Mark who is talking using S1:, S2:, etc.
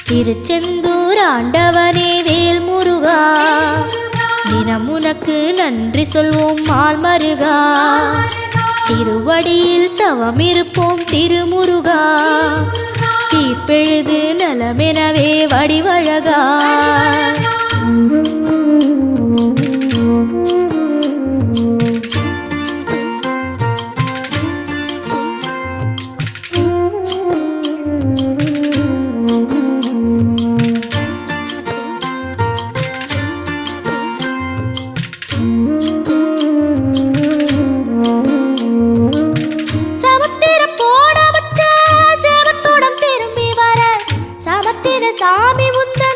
S1: திருச்செந்தூர் ஆண்டவனே வேல் முருகா, தினம் உனக்கு நன்றி சொல்வோம் மால் மருகா. திருவடியில் தவம் இருப்போம் திருமுருகா, தீப்பெழுது நலமெனவே வடிவழகா. சாமி உந்த